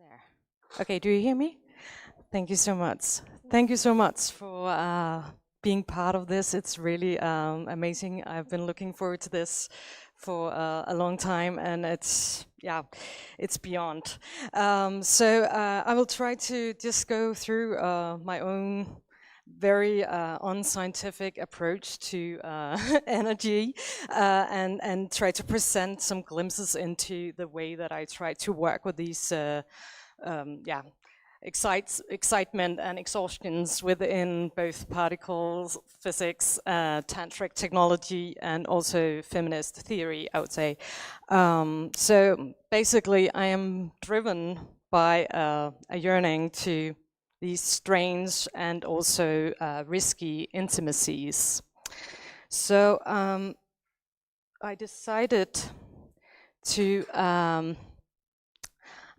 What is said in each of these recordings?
There. Okay, do you hear me? Thank you so much. Thank you so much for being part of this. It's really amazing. I've been looking forward to this for a long time, and it's beyond. I will try to just go through my own very unscientific approach to energy and try to present some glimpses into the way that I try to work with these excitement and exhaustions within both particles physics, tantric technology, and also feminist theory, I would say. So basically, I am driven by a yearning to these strange and also risky intimacies. So I decided to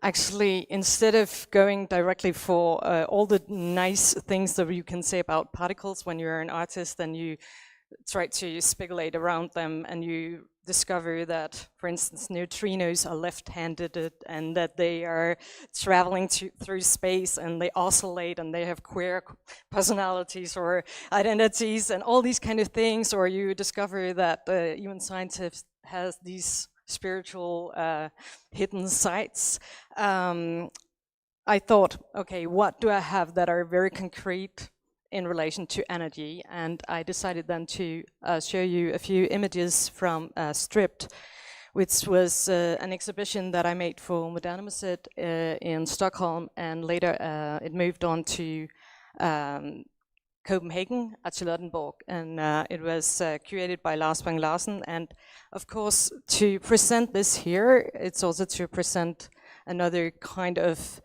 actually, instead of going directly for all the nice things that you can say about particles when you're an artist and you try to speculate around them and you discover that, for instance, neutrinos are left-handed and that they are traveling through space and they oscillate and they have queer personalities or identities and all these kind of things, or you discover that even scientists has these spiritual hidden sides. I thought, okay, what do I have that are very concrete in relation to energy? And I decided then to show you a few images from Stripped, which was an exhibition that I made for Moderna Museet in Stockholm, and later it moved on to Copenhagen at Charlottenborg, and it was curated by Lars Bang Larsen. And of course, to present this here, it's also to present another kind of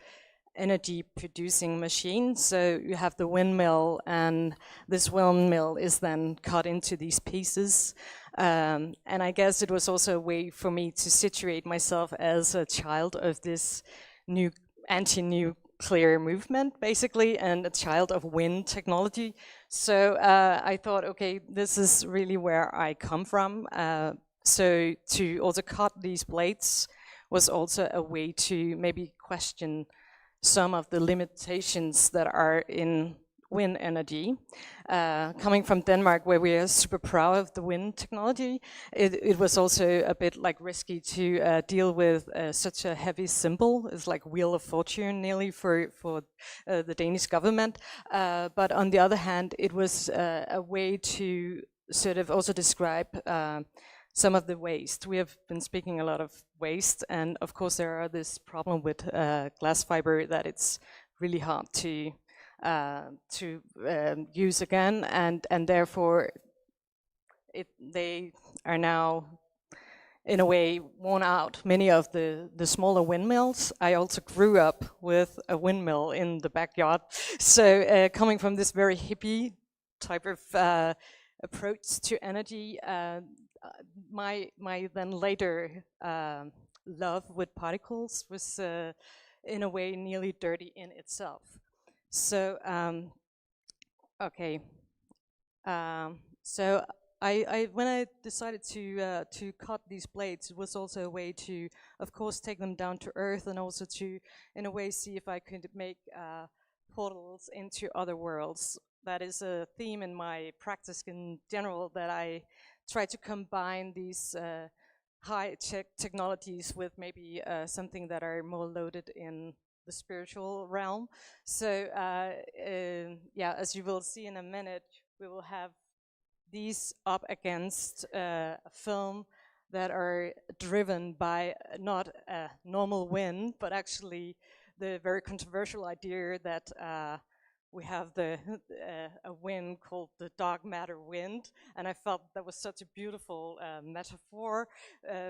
energy producing machine. So you have the windmill, and this windmill is then cut into these pieces. And I guess it was also a way for me to situate myself as a child of this new anti-nuclear movement, basically, and a child of wind technology. So I thought, okay, this is really where I come from. So to also cut these blades was also a way to maybe question some of the limitations that are in wind energy. Coming from Denmark, where we are super proud of the wind technology, it was also a bit like risky to deal with such a heavy symbol. It's like Wheel of Fortune nearly for the Danish government. But on the other hand, it was a way to sort of also describe some of the waste. We have been speaking a lot of waste, and of course there are this problem with glass fiber that it's really hard to use again, and therefore they are now in a way worn out. Many of the smaller windmills. I also grew up with a windmill in the backyard, so coming from this very hippie type of approach to energy, my then later love with particles was in a way nearly dirty in itself. So okay, so I when I decided to cut these blades, it was also a way to, of course, take them down to earth, and also to, in a way, see if I could make portals into other worlds. That is a theme in my practice in general, that I try to combine these high-tech technologies with maybe something that are more loaded in the spiritual realm. So yeah, as you will see in a minute, we will have these up against a film that are driven by not a normal wind, but actually the very controversial idea that we have a wind called the dark matter wind, and I felt that was such a beautiful metaphor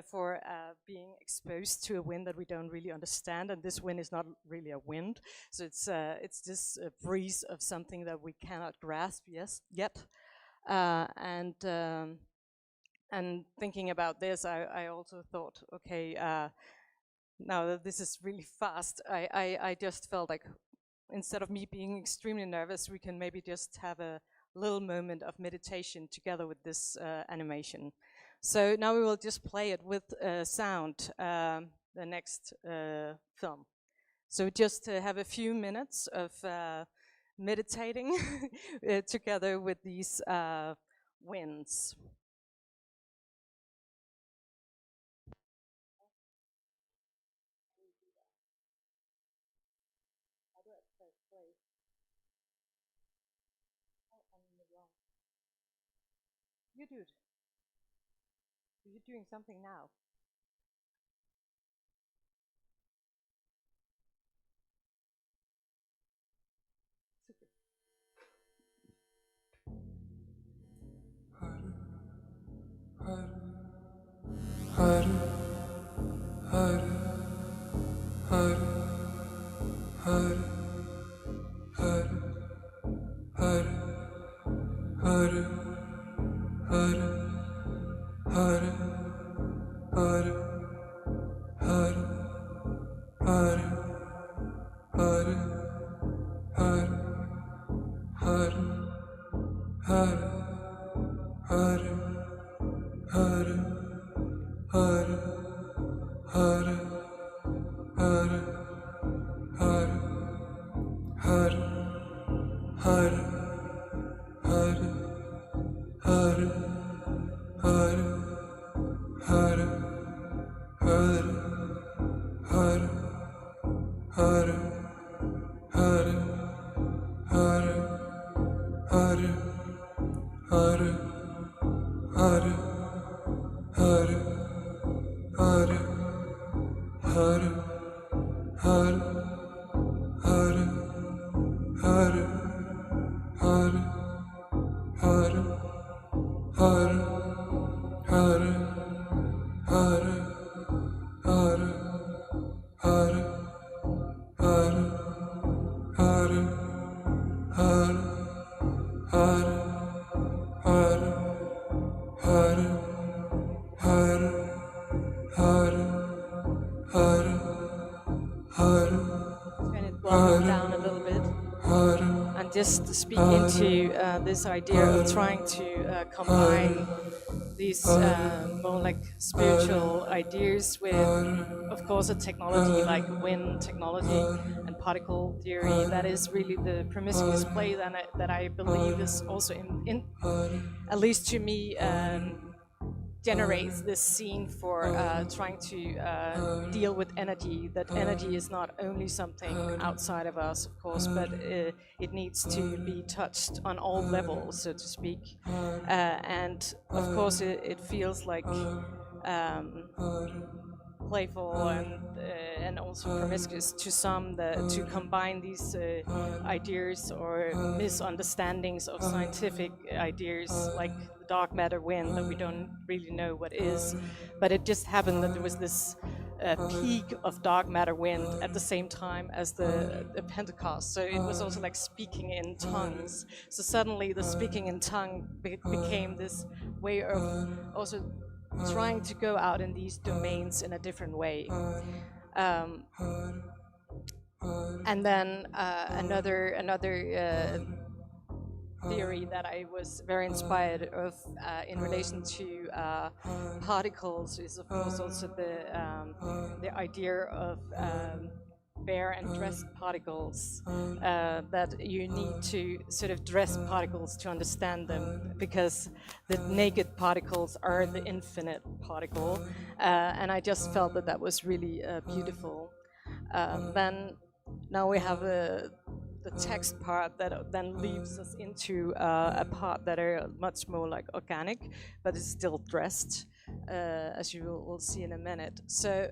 for being exposed to a wind that we don't really understand, and this wind is not really a wind, so it's just a breeze of something that we cannot grasp yet. And thinking about this, I also thought, okay, now that this is really fast, I just felt like, instead of me being extremely nervous, we can maybe just have a little moment of meditation together with this animation. So now we will just play it with sound, the next film. So just to have a few minutes of meditating together with these winds. You do it. You're doing something now. Super. Turn it volume down a little bit and just speak into this idea of trying to combine these more like spiritual ideas with, of course, a technology like wind technology and particle theory. That is really the promiscuous play that I believe is also in at least to me, generates this scene for trying to deal with energy. That energy is not only something outside of us, of course, but it needs to be touched on all levels, so to speak. And of course, it feels like playful and also promiscuous to some, to combine these ideas or misunderstandings of scientific ideas like the dark matter wind that we don't really know what is. But it just happened that there was this peak of dark matter wind at the same time as the Pentecost. So it was also like speaking in tongues. So suddenly the speaking in tongue became this way of also trying to go out in these domains in a different way. And then another theory that I was very inspired of in relation to particles is, of course, also the idea of bare and dressed particles, that you need to sort of dress particles to understand them, because the naked particles are the infinite particle, and I just felt that that was really beautiful. Then now we have the text part that then leads us into a part that are much more like organic, but is still dressed, as you will see in a minute. So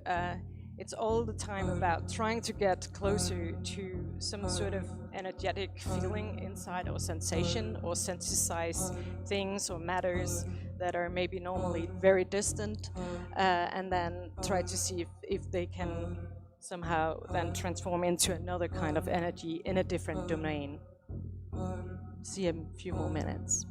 it's all the time about trying to get closer to some sort of energetic feeling inside, or sensation, or synthesize things or matters that are maybe normally very distant, and then try to see if they can somehow then transform into another kind of energy in a different domain. See a few more minutes.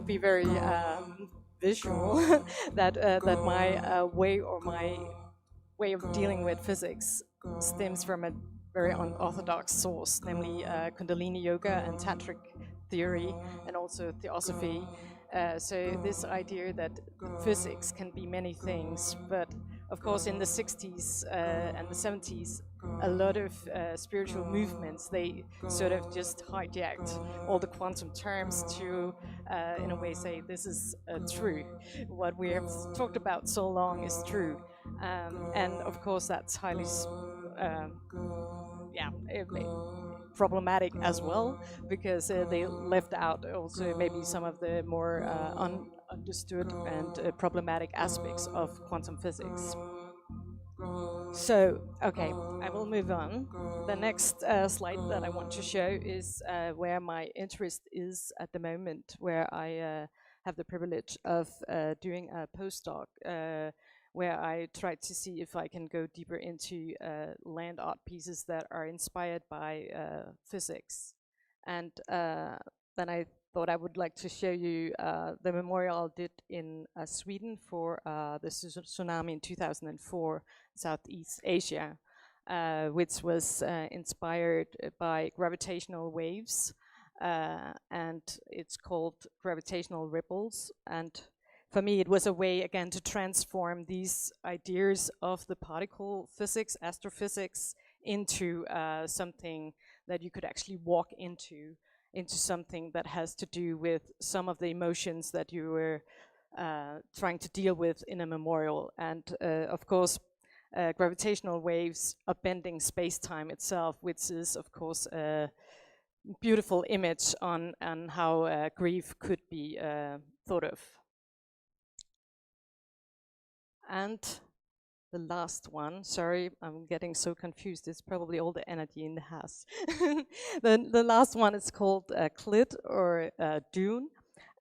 be very visual, that my way of dealing with physics stems from a very unorthodox source, namely Kundalini yoga and tantric theory, and also theosophy. So this idea that physics can be many things, but of course in the 60s and the 70s, a lot of spiritual movements, they sort of just hijacked all the quantum terms to, in a way, say this is true. What we have talked about so long is true. And of course, that's highly, yeah, problematic as well, because they left out also maybe some of the more understood and problematic aspects of quantum physics. So, okay, I will move on. The next slide that I want to show is where my interest is at the moment, where I have the privilege of doing a postdoc, where I try to see if I can go deeper into land art pieces that are inspired by physics. And then I thought I would like to show you the memorial I did in Sweden for the tsunami in 2004, Southeast Asia, which was inspired by gravitational waves, and it's called gravitational ripples. And for me, it was a way, again, to transform these ideas of the particle physics, astrophysics, into something that you could actually walk into something that has to do with some of the emotions that you were trying to deal with in a memorial. And of course, gravitational waves are bending space-time itself, which is, of course, a beautiful image on how grief could be thought of. And the last one, sorry, I'm getting so confused. It's probably all the energy in the house. The last one is called Clit, or Dune,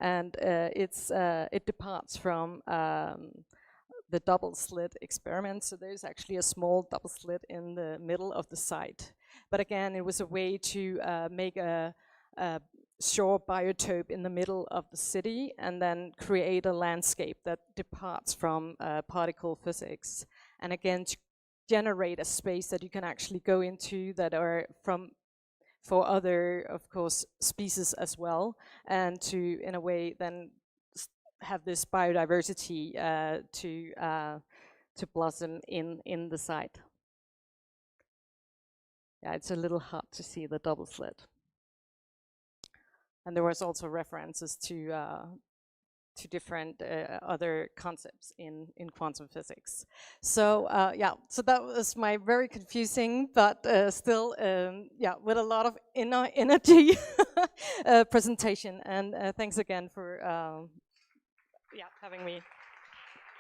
and it departs from the double slit experiment. So there's actually a small double slit in the middle of the site. But again, it was a way to make a shore biotope in the middle of the city and then create a landscape that departs from particle physics. And again, to generate a space that you can actually go into that are for other, of course, species as well, and to, in a way, then have this biodiversity to blossom in the site. Yeah, it's a little hard to see the double slit. And there was also references to different other concepts in quantum physics. So yeah, so that was my very confusing, but still, yeah, with a lot of energy presentation. And thanks again for yeah, having me.